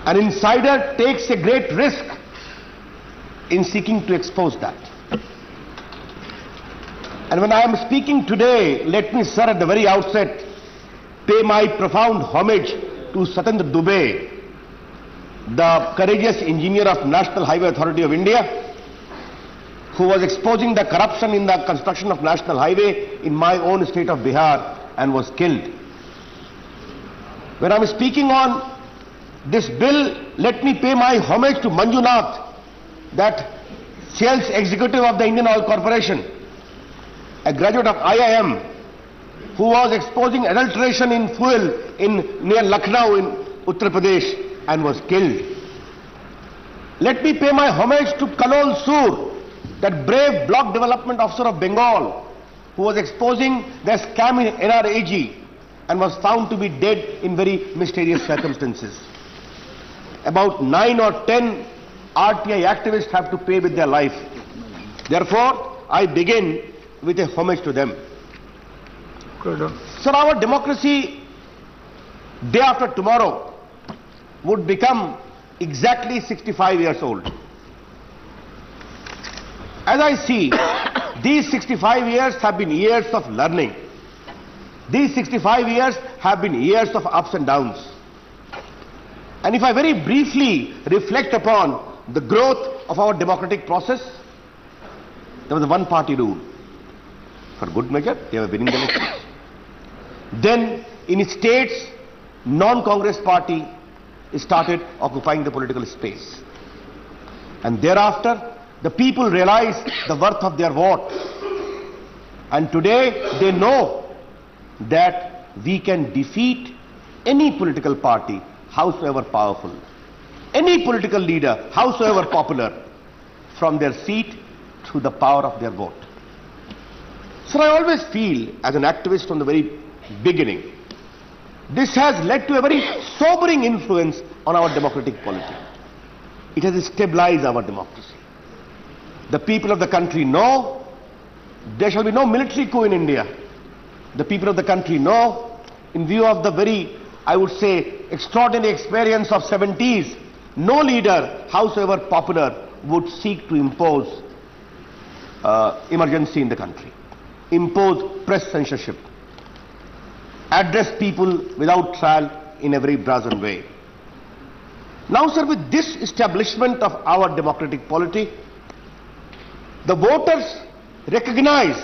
An insider takes a great risk in seeking to expose that. And when I am speaking today, let me, sir, at the very outset, pay my profound homage to Satendra Dubey, the courageous engineer of National Highway Authority of India, who was exposing the corruption in the construction of National Highway in my own state of Bihar and was killed. When I am speaking on this bill, let me pay my homage to Manjunath, that sales executive of the Indian Oil Corporation, a graduate of IIM, who was exposing adulteration in fuel near Lucknow in Uttar Pradesh and was killed. Let me pay my homage to Kanol Sur, that brave block development officer of Bengal, who was exposing the scam in NRAG and was found to be dead in very mysterious circumstances. About 9 or 10 RTI activists have to pay with their life. Therefore, I begin with a homage to them. Sir, our democracy, day after tomorrow, would become exactly 65 years old. As I see, these 65 years have been years of learning. These 65 years have been years of ups and downs. And if I very briefly reflect upon the growth of our democratic process, there was a one-party rule. For good measure, they were winning the elections. Then, in states, non-Congress party started occupying the political space. And thereafter, the people realized the worth of their vote. And today, they know that we can defeat any political party, howsoever powerful, any political leader, howsoever popular, from their seat through the power of their vote. Sir, I always feel, as an activist from the very beginning, this has led to a very sobering influence on our democratic polity. It has stabilized our democracy. The people of the country know there shall be no military coup in India. The people of the country know, in view of the very, I would say, extraordinary experience of 70s, no leader, howsoever popular, would seek to impose emergency in the country, impose press censorship, address people without trial in a very brazen way. Now, sir, with this establishment of our democratic polity, the voters recognize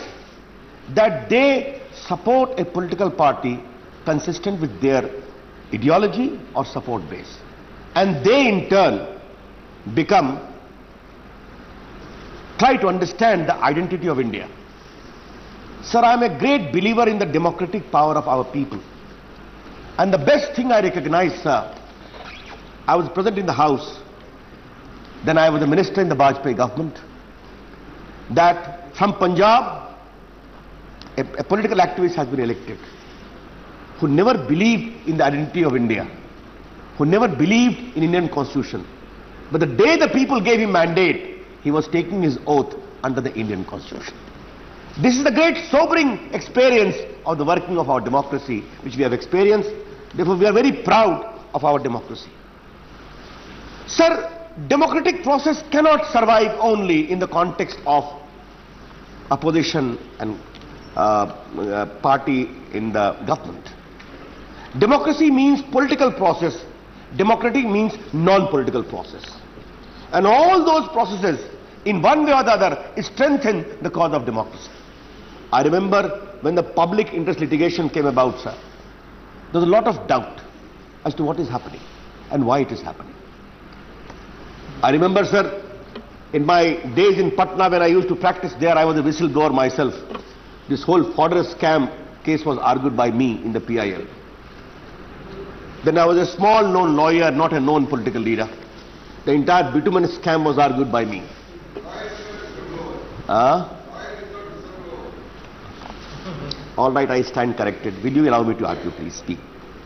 that they support a political party consistent with their ideology or support base. And they in turn try to understand the identity of India. Sir, I am a great believer in the democratic power of our people. And the best thing I recognize, sir, I was present in the House, then I was a minister in the Vajpayee government, that from Punjab, a political activist has been elected, who never believed in the identity of India, who never believed in Indian Constitution. But the day the people gave him mandate, he was taking his oath under the Indian Constitution. This is the great sobering experience of the working of our democracy, which we have experienced. Therefore, we are very proud of our democracy. Sir, democratic process cannot survive only in the context of opposition and party in the government. Democracy means political process. Democratic means non-political process. And all those processes, in one way or the other, strengthen the cause of democracy. I remember when the public interest litigation came about, sir, there was a lot of doubt as to what is happening and why it is happening. I remember, sir, in my days in Patna when I used to practice there, I was a whistleblower myself. This whole fodder scam case was argued by me in the PIL. Then I was a small known lawyer, not a known political leader. The entire bitumen scam was argued by me. All right, I stand corrected. Will you allow me to argue, please? Speak.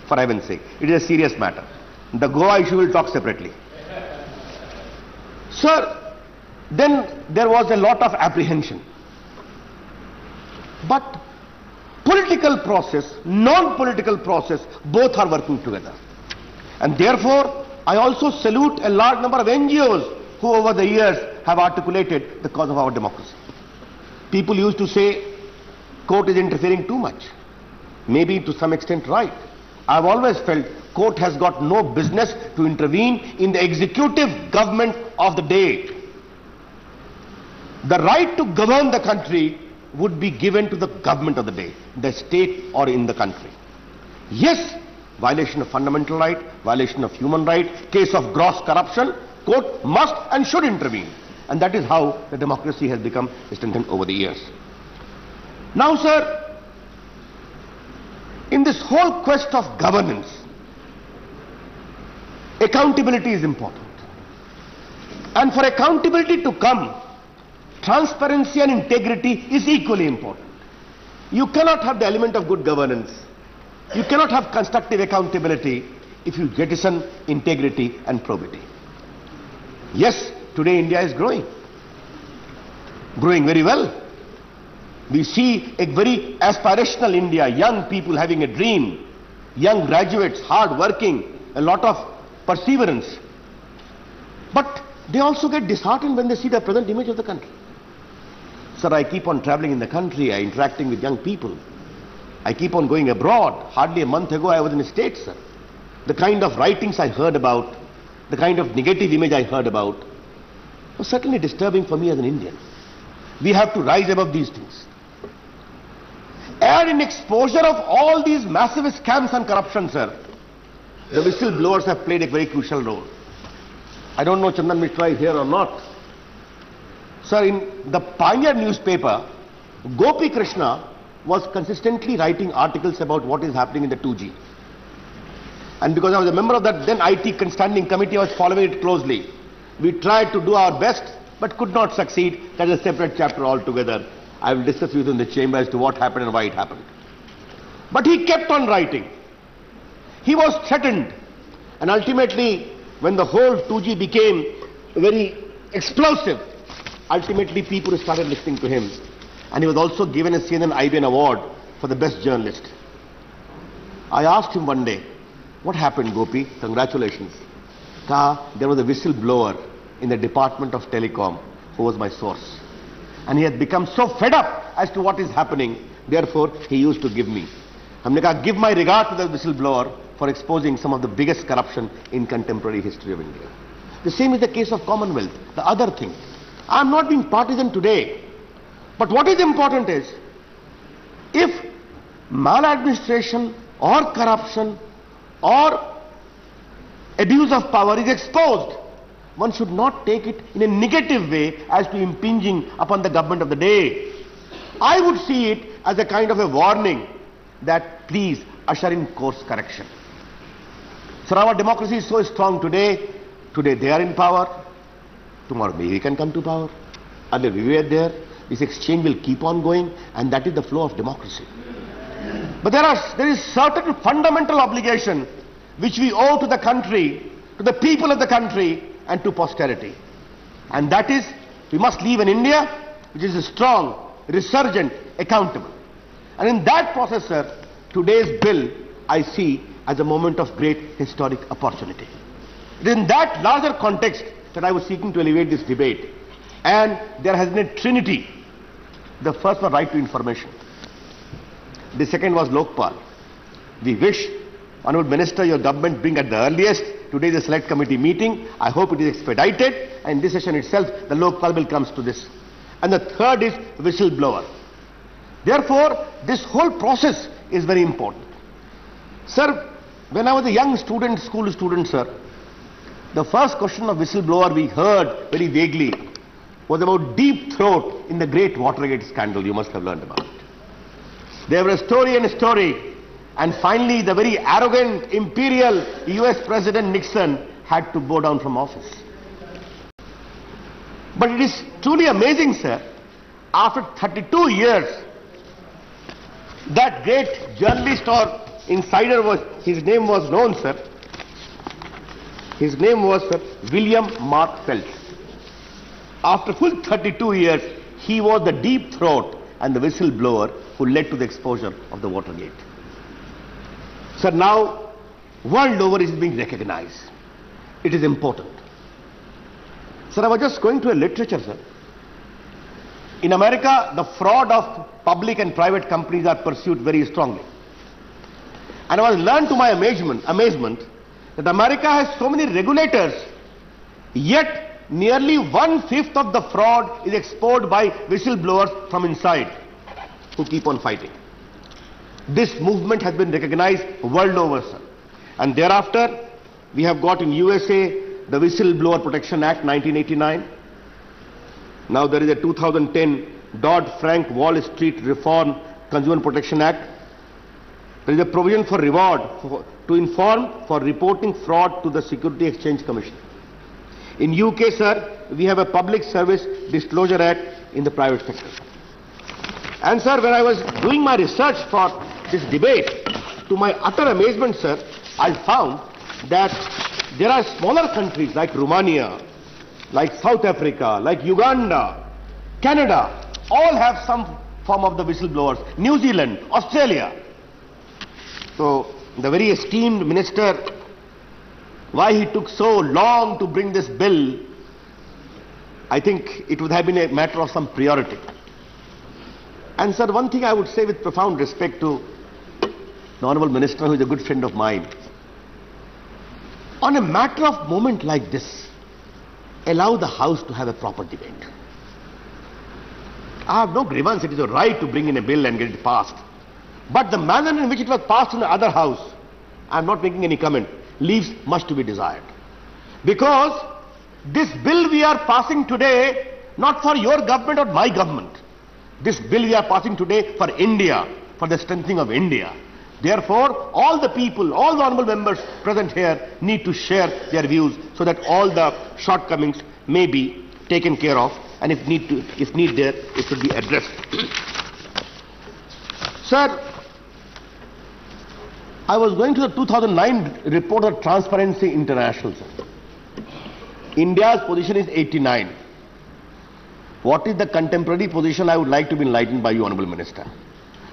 For heaven's sake. It is a serious matter. The Goa issue will talk separately. Sir, then there was a lot of apprehension. But political process, non-political process, both are working together. And therefore, I also salute a large number of NGOs who over the years have articulated the cause of our democracy. People used to say, court is interfering too much. Maybe to some extent right. I've always felt court has got no business to intervene in the executive government of the day. The right to govern the country would be given to the government of the day, the state or in the country. Yes, violation of fundamental right, violation of human right, case of gross corruption, court must and should intervene. And that is how the democracy has become strengthened over the years. Now, sir, in this whole quest of governance, accountability is important. And for accountability to come, transparency and integrity is equally important. You cannot have the element of good governance. You cannot have constructive accountability if you jettison integrity and probity. Yes, today India is growing very well. We see a very aspirational India, young people having a dream, young graduates, hard working, a lot of perseverance. But they also get disheartened when they see the present image of the country. Sir, I keep on traveling in the country, I interacting with young people. I keep on going abroad. Hardly a month ago I was in the States, sir. The kind of writings I heard about, the kind of negative image I heard about, was certainly disturbing for me as an Indian. We have to rise above these things. And in exposure of all these massive scams and corruption, sir, the whistleblowers have played a very crucial role. I don't know Chandan Mishra is here or not. Sir, in the Pioneer newspaper, Gopi Krishna was consistently writing articles about what is happening in the 2G. And because I was a member of that then IT standing committee, I was following it closely. We tried to do our best, but could not succeed. That is a separate chapter altogether. I will discuss with you in the chamber as to what happened and why it happened. But he kept on writing. He was threatened. And ultimately, when the whole 2G became very explosive, ultimately people started listening to him. And he was also given a CNN IBN award for the best journalist. I asked him one day, what happened, Gopi? Congratulations. There was a whistleblower in the Department of Telecom who was my source. And he had become so fed up as to what is happening. Therefore, he used to give me. Humne kaha, give my regard to the whistleblower for exposing some of the biggest corruption in contemporary history of India. The same is the case of Commonwealth, the other thing. I am not being partisan today. But what is important is, if maladministration or corruption or abuse of power is exposed, one should not take it in a negative way as to impinging upon the government of the day. I would see it as a kind of a warning that please usher in course correction. Sir, our democracy is so strong today. Today they are in power. Tomorrow maybe we can come to power. Earlier we were there. This exchange will keep on going, and that is the flow of democracy. But there is certain fundamental obligation which we owe to the country, to the people of the country, and to posterity. And that is, we must leave an India which is strong, resurgent, accountable. And in that process, sir, today's bill I see as a moment of great historic opportunity. It is in that larger context that I was seeking to elevate this debate. And there has been a trinity. The first was right to information. The second was Lokpal. We wish, Honorable Minister, your government bring at the earliest. Today is a select committee meeting. I hope it is expedited. And in this session itself, the Lokpal bill comes to this. And the third is whistleblower. Therefore, this whole process is very important. Sir, when I was a young student, school student, sir, the first question of whistleblower we heard very vaguely was about deep throat in the great Watergate scandal. You must have learned about it. There was a story and a story, and finally the very arrogant imperial US President Nixon had to bow down from office. But it is truly amazing, sir, after 32 years, that great journalist or insider his name was known, sir. His name was William Mark Felt. After full 32 years, he was the deep throat and the whistleblower who led to the exposure of the Watergate. So now, world over is being recognized. it is important. Sir, I was just going to a literature, sir. In America, the fraud of public and private companies are pursued very strongly. And I was learned to my amazement that America has so many regulators, yet nearly 1/5 of the fraud is exposed by whistleblowers from inside who keep on fighting. This movement has been recognized world over, sir. And thereafter, we have got in USA the Whistleblower Protection Act 1989. Now there is a 2010 Dodd-Frank Wall Street Reform Consumer Protection Act. There is a provision for reward to inform for reporting fraud to the Security Exchange Commission. In UK, sir, we have a Public Service Disclosure Act in the private sector. And sir, when I was doing my research for this debate, to my utter amazement, sir, I found that there are smaller countries like Romania, like South Africa, like Uganda, Canada, all have some form of the whistleblowers. New Zealand, Australia. So the very esteemed minister, why he took so long to bring this bill, I think it would have been a matter of some priority. And sir, one thing I would say with profound respect to the Honourable Minister, who is a good friend of mine, on a matter of moment like this, allow the House to have a proper debate. I have no grievance, it is a right to bring in a bill and get it passed. But the manner in which it was passed in the other House, I am not making any comment, leaves much to be desired. Because this bill we are passing today, not for your government or my government. This bill we are passing today for India, for the strengthening of India. Therefore, all the people, all the honourable members present here need to share their views so that all the shortcomings may be taken care of, and if need there, it should be addressed. Sir, I was going to the 2009 report of Transparency International, sir. India's position is 89. What is the contemporary position? I would like to be enlightened by you, Honourable Minister.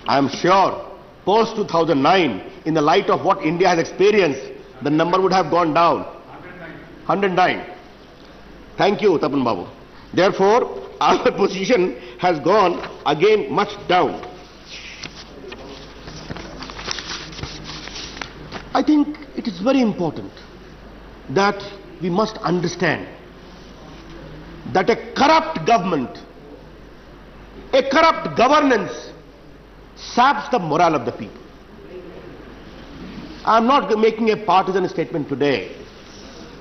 I am sure post 2009, in the light of what India has experienced, the number would have gone down. 109. Thank you, Tapan Babu. Therefore, our position has gone again much down. I think it is very important that we must understand that a corrupt government, a corrupt governance saps the morale of the people. I am not making a partisan statement today.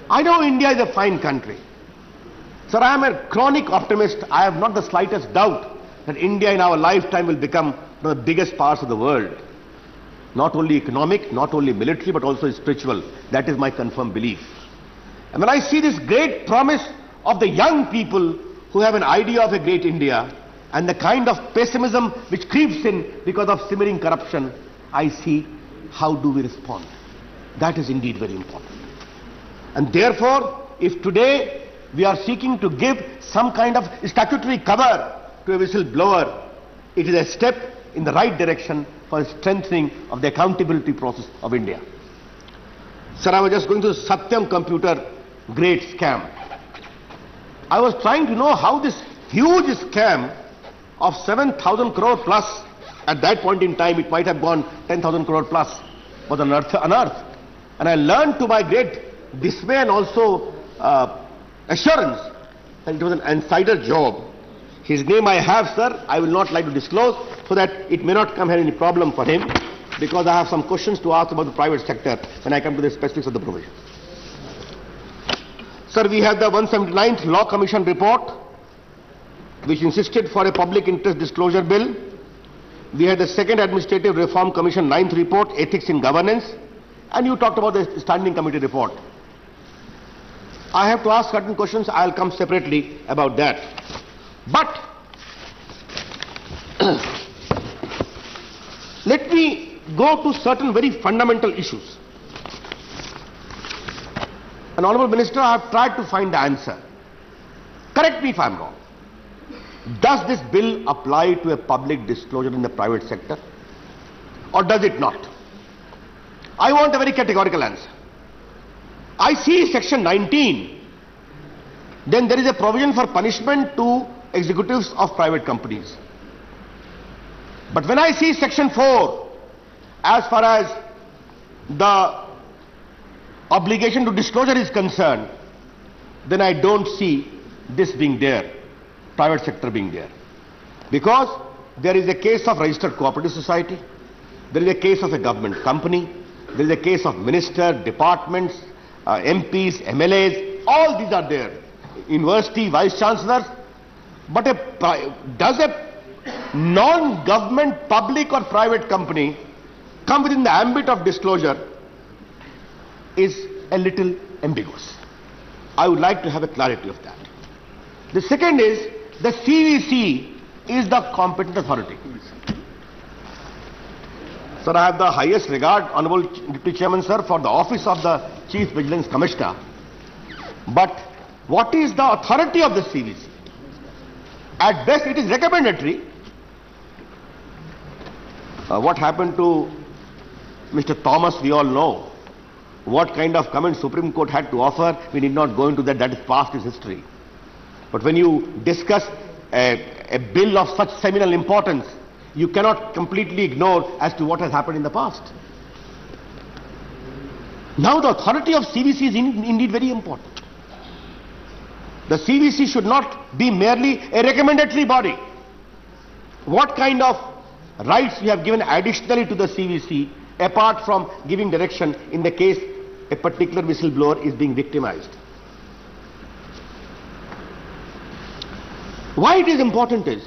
I know India is a fine country. Sir, I am a chronic optimist. I have not the slightest doubt that India in our lifetime will become one of the biggest powers of the world. Not only economic, not only military, but also spiritual. That is my confirmed belief. And when I see this great promise of the young people who have an idea of a great India, and the kind of pessimism which creeps in because of simmering corruption, I see how do we respond. That is indeed very important. And therefore, if today we are seeking to give some kind of statutory cover to a whistleblower, it is a step in the right direction for strengthening of the accountability process of India. Sir, I was just going to the Satyam Computer great scam. I was trying to know how this huge scam of 7,000 crore plus, at that point in time it might have gone 10,000 crore plus, was unearthed. And I learned to my great dismay and also assurance that it was an insider job. His name I have, sir, I will not like to disclose so that it may not come here any problem for him, because I have some questions to ask about the private sector when I come to the specifics of the provision. Sir, we have the 179th Law Commission report, which insisted for a public interest disclosure bill. We had the second Administrative Reform Commission 9th report, Ethics in Governance, and you talked about the Standing Committee report. I have to ask certain questions, I will come separately about that. But let me go to certain very fundamental issues. An Honourable Minister, I have tried to find the answer. Correct me if I am wrong. Does this bill apply to a public disclosure in the private sector, or does it not? I want a very categorical answer. I see section 19, then there is a provision for punishment to executives of private companies. But when I see section 4, as far as the obligation to disclosure is concerned, then I don't see this being there, private sector being there. Because there is a case of registered cooperative society, there is a case of a government company, there is a case of minister, departments, MPs, MLAs, all these are there. University, vice chancellors. But does a non-government public or private company come within the ambit of disclosure is a little ambiguous. I would like to have a clarity of that. The second is the CVC is the competent authority. Sir, I have the highest regard, Honorable Deputy Chairman, sir, for the office of the Chief Vigilance Commissioner. But what is the authority of the CVC? At best, it is recommendatory. What happened to Mr. Thomas, we all know. What kind of comment Supreme Court had to offer, we need not go into that, that is past is history. But when you discuss a bill of such seminal importance, you cannot completely ignore as to what has happened in the past. Now the authority of CVC is indeed very important. The CVC should not be merely a recommendatory body. What kind of rights we have given additionally to the CVC apart from giving direction in the case a particular whistleblower is being victimized? Why it is important is,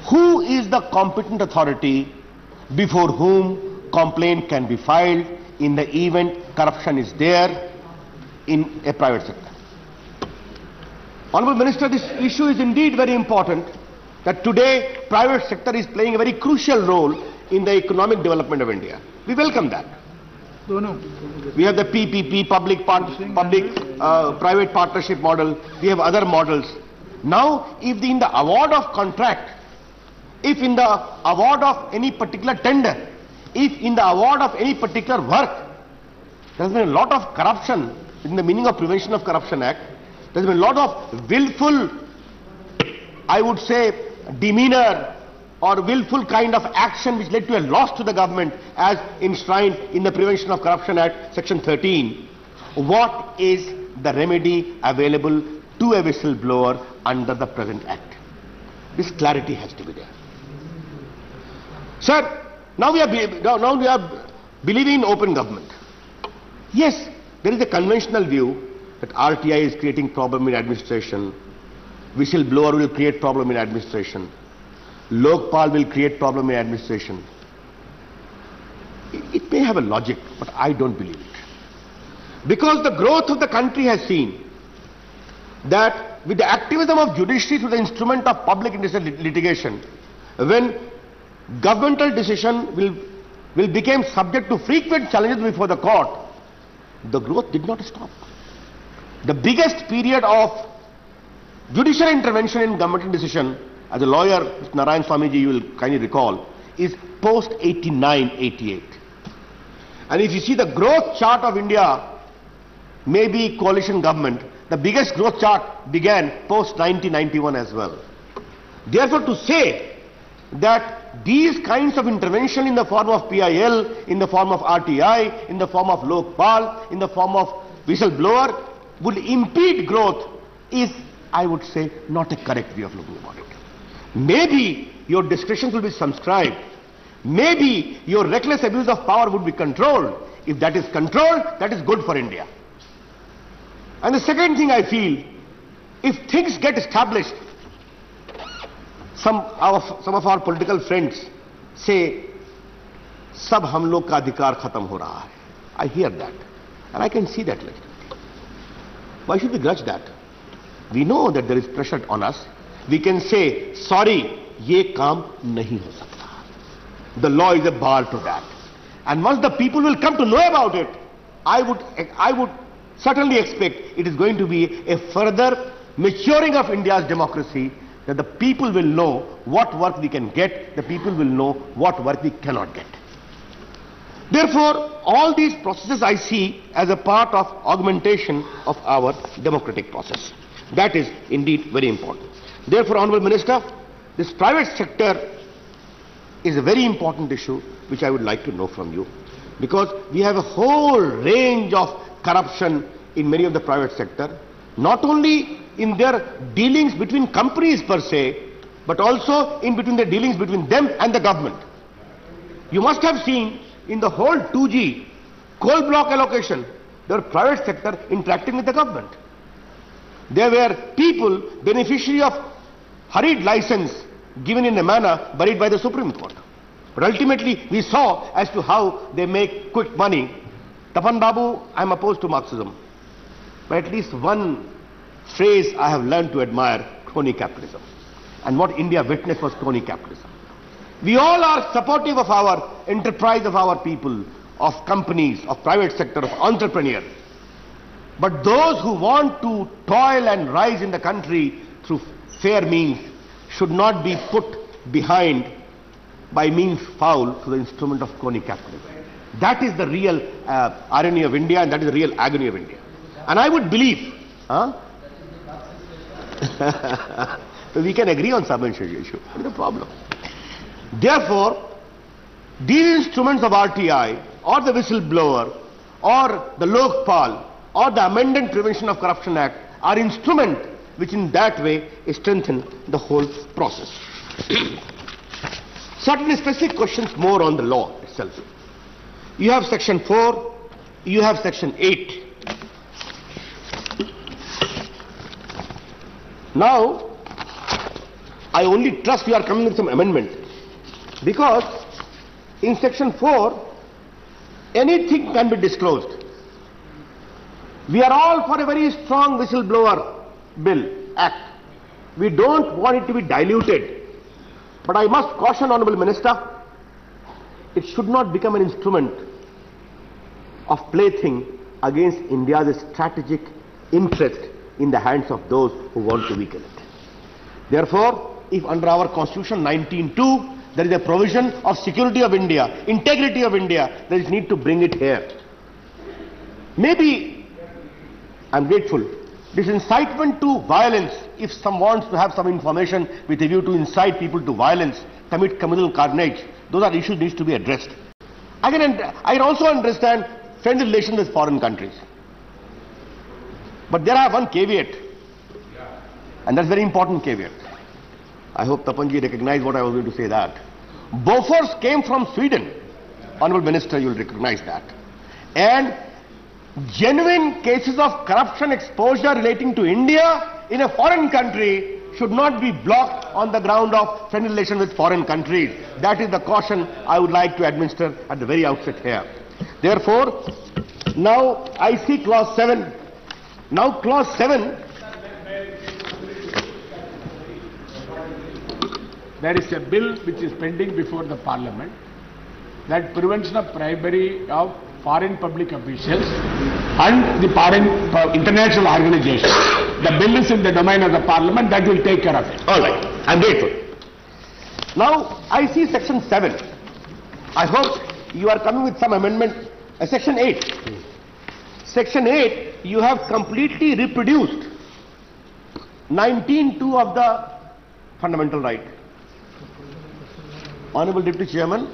who is the competent authority before whom complaint can be filed in the event corruption is there in a private sector? Honorable Minister, this issue is indeed very important, that today private sector is playing a very crucial role in the economic development of India. We welcome that. We have the PPP, private partnership model. We have other models. Now, if in the award of contract, if in the award of any particular tender, if in the award of any particular work, there has been a lot of corruption in the meaning of Prevention of Corruption Act, there has been a lot of willful, I would say, demeanor or willful kind of action which led to a loss to the government as enshrined in the Prevention of Corruption Act, section 13. What is the remedy available to a whistleblower under the present act? This clarity has to be there. Sir, now we are believing in open government. Yes, there is a conventional view that RTI is creating problem in administration, whistleblower will create problem in administration, Lokpal will create problem in administration. It may have a logic, but I don't believe it. Because the growth of the country has seen that with the activism of judiciary through the instrument of public interest litigation, when governmental decision will become subject to frequent challenges before the court, the growth did not stop. The biggest period of judicial intervention in governmental decision, as a lawyer, Mr. Narayan Swamiji, you will kindly recall, is post 89-88. And if you see the growth chart of India, maybe coalition government, the biggest growth chart began post 1991 as well. Therefore, to say that these kinds of intervention in the form of PIL, in the form of RTI, in the form of Lokpal, in the form of whistleblower would impede growth is, I would say, not a correct way of looking about it. Maybe your discretion will be circumscribed. Maybe your reckless abuse of power would be controlled. If that is controlled, that is good for India. And the second thing I feel, if things get established, some of our political friends say, "Sab hum log ka adhikar khatam ho raha hai." I hear that, and I can see that legitimately. Why should we grudge that? We know that there is pressure on us. We can say, "Sorry, ye kaam nahi ho sakta." The law is a bar to that. And once the people will come to know about it, I would certainly expect it is going to be a further maturing of India's democracy, that the people will know what work we can get, the people will know what work we cannot get. Therefore, all these processes I see as a part of augmentation of our democratic process. That is indeed very important. Therefore, Honourable Minister, this private sector is a very important issue which I would like to know from you, because we have a whole range of corruption in many of the private sector, not only in their dealings between companies per se, but also in between the dealings between them and the government. You must have seen in the whole 2G coal block allocation, there were private sector interacting with the government. There were people beneficiary of hurried license given in a manner buried by the Supreme Court. But ultimately we saw as to how they make quick money. Tapan Babu, I am opposed to Marxism. But at least one phrase I have learned to admire: crony capitalism. And what India witnessed was crony capitalism. We all are supportive of our enterprise, of our people, of companies, of private sector, of entrepreneurs. But those who want to toil and rise in the country through fair means should not be put behind by means foul to the instrument of crony capitalism. That is the real irony of India, and that is the real agony of India. And I would believe, so we can agree on some issue, no problem. Therefore, these instruments of RTI or the whistleblower or the Lokpal or the Amendment Prevention of Corruption Act are instruments which in that way strengthen the whole process. Certain specific questions more on the law itself. You have section 4, you have section 8. Now, I only trust you are coming with some amendment, because in section 4, anything can be disclosed. We are all for a very strong whistleblower bill, act. We don't want it to be diluted. But I must caution, Honourable Minister, it should not become an instrument of plaything against India's strategic interest in the hands of those who want to weaken it. Therefore, if under our Constitution 19.2 there is a provision of security of India, integrity of India, there is need to bring it here. Maybe, I am grateful, this incitement to violence, if some wants to have some information with a view to incite people to violence, commit communal carnage, those are issues needs to be addressed. I can also understand friendly relations with foreign countries. But there I have one caveat, and that's very important caveat. I hope Tapanji recognized what I was going to say that. Bofors came from Sweden. Honourable Minister, you will recognize that. And genuine cases of corruption exposure relating to India in a foreign country should not be blocked on the ground of friendly relations with foreign countries. That is the caution I would like to administer at the very outset here. Therefore, now I see clause 7. Now clause 7. There is a bill which is pending before the Parliament, that prevention of bribery of foreign public officials and the foreign international organizations. The bill is in the domain of the Parliament, that will take care of it. All right, I am grateful. Now I see section 7. I hope you are coming with some amendment. Section 8. Section 8, you have completely reproduced 19.2 of the fundamental right. Honourable Deputy Chairman,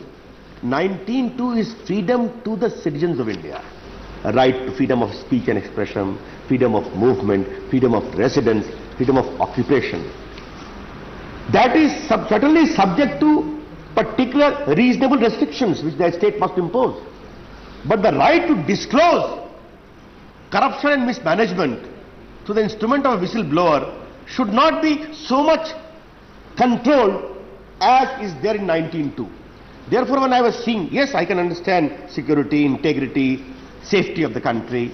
19.2 is freedom to the citizens of India. A right to freedom of speech and expression, freedom of movement, freedom of residence, freedom of occupation. That is certainly subject to particular reasonable restrictions which the state must impose. But the right to disclose corruption and mismanagement to the instrument of a whistleblower should not be so much controlled as is there in 19.2. Therefore, when I was seeing, yes, I can understand security, integrity, safety of the country,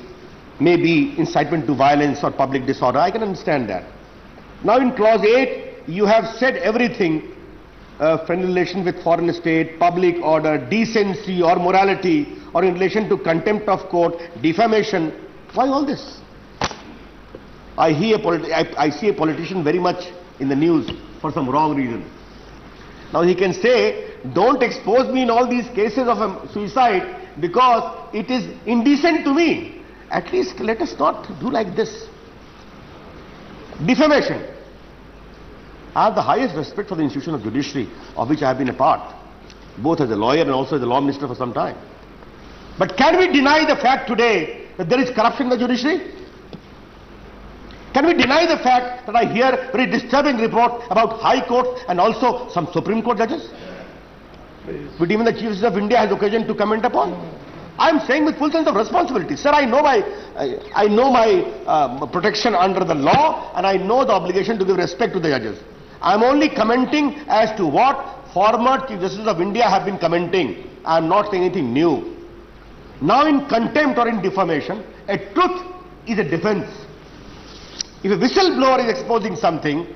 maybe incitement to violence or public disorder, I can understand that. Now in clause 8, you have said everything, friendly relation with foreign state, public order, decency or morality, or in relation to contempt of court, defamation. Why all this? I see a politician very much in the news for some wrong reason. Now he can say, don't expose me in all these cases of suicide because it is indecent to me. At least let us not do like this. Defamation. I have the highest respect for the institution of judiciary, of which I have been a part, both as a lawyer and also as a law minister for some time. But can we deny the fact today that there is corruption in the judiciary? Can we deny the fact that I hear very disturbing report about High Court and also some Supreme Court judges? But even the Chief Justice of India has occasion to comment upon. I am saying with full sense of responsibility. Sir, I know my protection under the law, and I know the obligation to give respect to the judges. I am only commenting as to what former Chief Justices of India have been commenting. I am not saying anything new. Now in contempt or in defamation, a truth is a defense. If a whistleblower is exposing something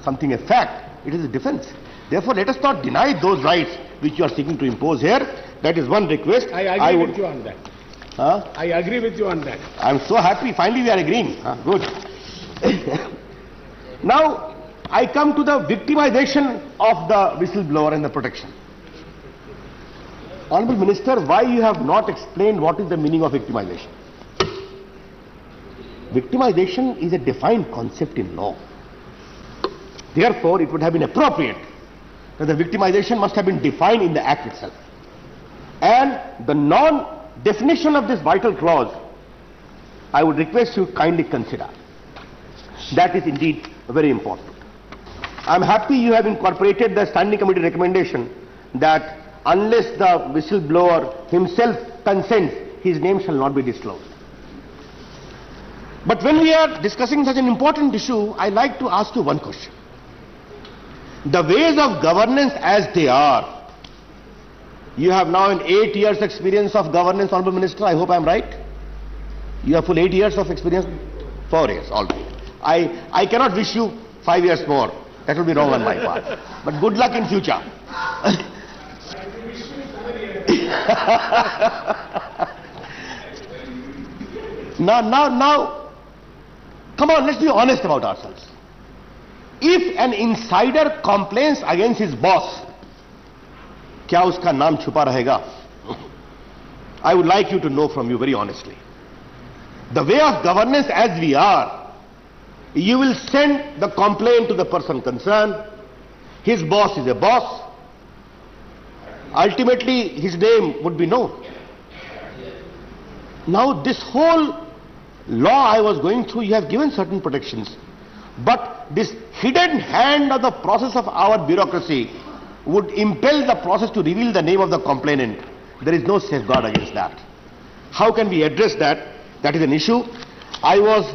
a fact, it is a defense. Therefore, let us not deny those rights which you are seeking to impose here. That is one request. I agree with you on that. I agree with you on that. I am so happy. Finally, we are agreeing. Good. Now, I come to the victimization of the whistleblower and the protection. Honorable Minister, why you have not explained what is the meaning of victimization? Victimization is a defined concept in law. Therefore, it would have been appropriate that the victimization must have been defined in the Act itself. And the non-definition of this vital clause, I would request you kindly consider. That is indeed very important. I am happy you have incorporated the Standing Committee recommendation that unless the whistleblower himself consents, his name shall not be disclosed. But when we are discussing such an important issue, I like to ask you one question. The ways of governance as they are, you have now an 8 years experience of governance, Honorable Minister, I hope I am right? You have full 8 years of experience? 4 years, all right. I cannot wish you 5 years more. That will be wrong on my part. But good luck in future. Now, come on, let's be honest about ourselves. If an insider complains against his boss, क्या उसका नाम छुपा रहेगा? I would like you to know from you very honestly. The way of governance as we are, you will send the complaint to the person concerned. His boss is a boss. Ultimately, his name would be known. Now, this whole law I was going through, you have given certain protections. But this hidden hand of the process of our bureaucracy would impel the process to reveal the name of the complainant. There is no safeguard against that. How can we address that? That is an issue. I was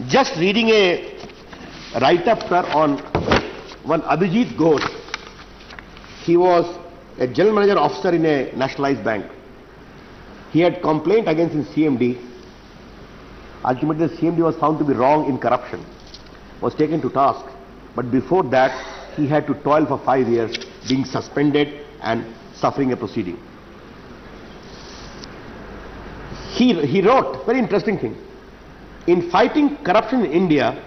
just reading a write-up, sir, on one Abhijit Ghosh. He was a general manager officer in a nationalized bank. He had complained against his CMD. Ultimately, the CMD was found to be wrong in corruption, was taken to task. But before that, he had to toil for 5 years, being suspended and suffering a proceeding. He wrote, very interesting thing, in fighting corruption in India,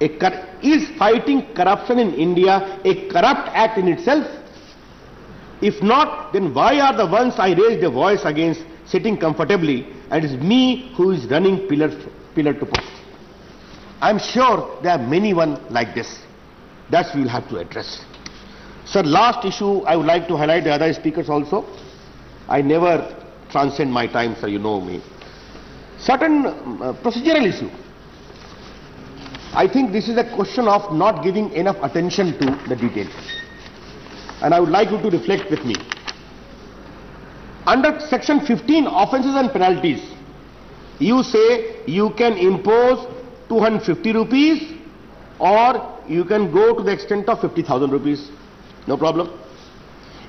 is fighting corruption in India a corrupt act in itself? If not, then why are the ones I raised a voice against sitting comfortably, and it's me who is running pillar to post? I'm sure there are many one like this. That we will have to address. Sir, last issue I would like to highlight, the other speakers also. I never transcend my time, sir, you know me. Certain procedural issue. I think this is a question of not giving enough attention to the details. And I would like you to reflect with me. Under section 15, offences and penalties, you say you can impose 250 rupees or you can go to the extent of 50,000 rupees. No problem.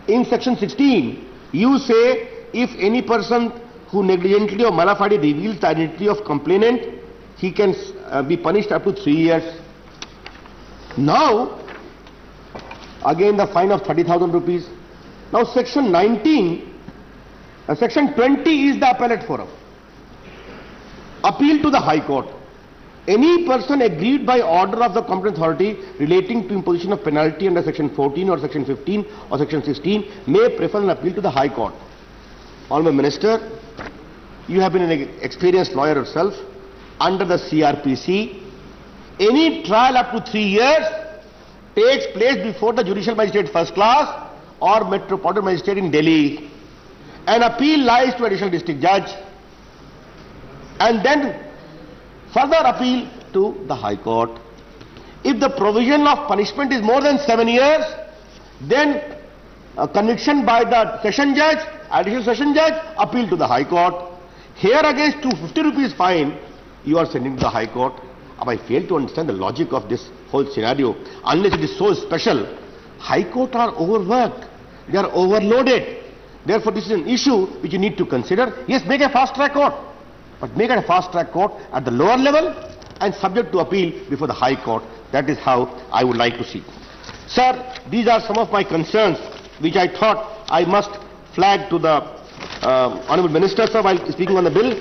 In section 16, you say if any person who negligently or mala fide reveals the identity of complainant, he can be punished up to 3 years. Now, again the fine of 30,000 rupees. Now section 19, section 20 is the appellate forum. Appeal to the High Court. Any person aggrieved by order of the competent authority relating to imposition of penalty under section 14 or section 15 or section 16 may prefer an appeal to the High Court. Honourable Minister, you have been an experienced lawyer yourself. Under the CRPC, any trial up to 3 years takes place before the Judicial Magistrate First Class or Metropolitan Magistrate in Delhi. An appeal lies to Additional District Judge and then further appeal to the High Court. If the provision of punishment is more than 7 years, then a conviction by the Session Judge, Additional Session Judge, appeal to the High Court. Here against 250 rupees fine, you are sending to the High Court. I fail to understand the logic of this whole scenario. Unless it is so special, High Court are overworked. They are overloaded. Therefore, this is an issue which you need to consider. Yes, make a fast-track court, but make it a fast-track court at the lower level and subject to appeal before the High Court. That is how I would like to see. Sir, these are some of my concerns which I thought I must flag to the Honourable Minister, sir, while speaking on the bill.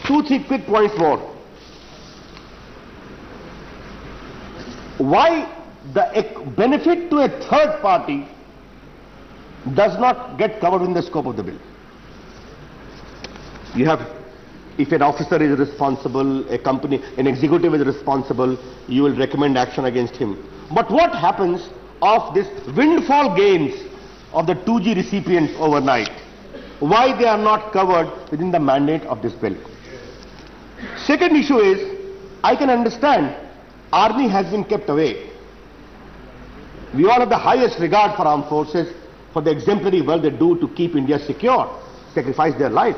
2-3 quick points more. Why the benefit to a third party does not get covered in the scope of the bill? You have, if an officer is responsible, a company, an executive is responsible, you will recommend action against him. But what happens of this windfall gains of the 2G recipients overnight? Why they are not covered within the mandate of this bill? Second issue is, I can understand army has been kept away. We all have the highest regard for armed forces, for the exemplary work they do to keep India secure, sacrifice their life.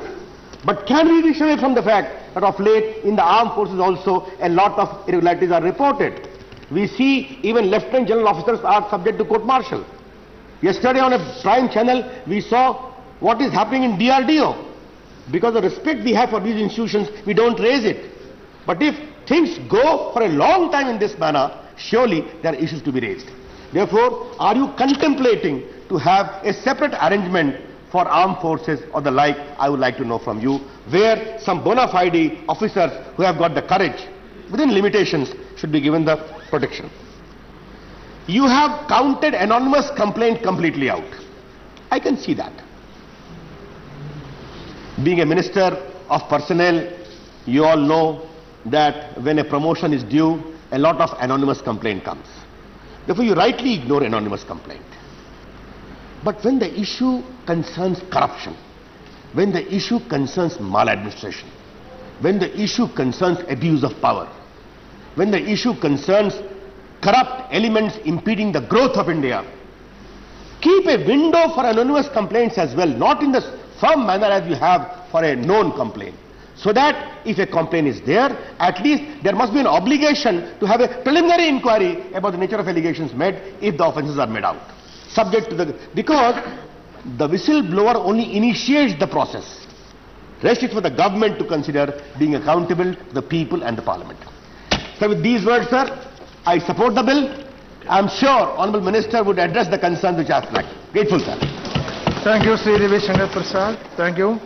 But can we wish away from the fact that of late in the armed forces also a lot of irregularities are reported? We see even lieutenant general officers are subject to court-martial. Yesterday on a prime channel we saw what is happening in DRDO. Because of the respect we have for these institutions, we don't raise it. But if things go for a long time in this manner, surely there are issues to be raised. Therefore, are you contemplating to have a separate arrangement for armed forces or the like? I would like to know from you, where some bona fide officers who have got the courage, within limitations, should be given the protection. You have counted anonymous complaint completely out. I can see that. Being a minister of personnel, you all know that when a promotion is due, a lot of anonymous complaint comes. Therefore, you rightly ignore anonymous complaint. But when the issue concerns corruption, when the issue concerns maladministration, when the issue concerns abuse of power, when the issue concerns corrupt elements impeding the growth of India, keep a window for anonymous complaints as well, not in the firm manner as you have for a known complaint. So that if a complaint is there, at least there must be an obligation to have a preliminary inquiry about the nature of allegations made if the offences are made out. Subject to the, because the whistleblower only initiates the process. Rest is for the government to consider being accountable to the people and the parliament. So with these words, sir, I support the bill. I am sure Honourable Minister would address the concerns which I have flagged. Grateful, sir. Thank you, Sri Ravi Shankar Prasad. Thank you.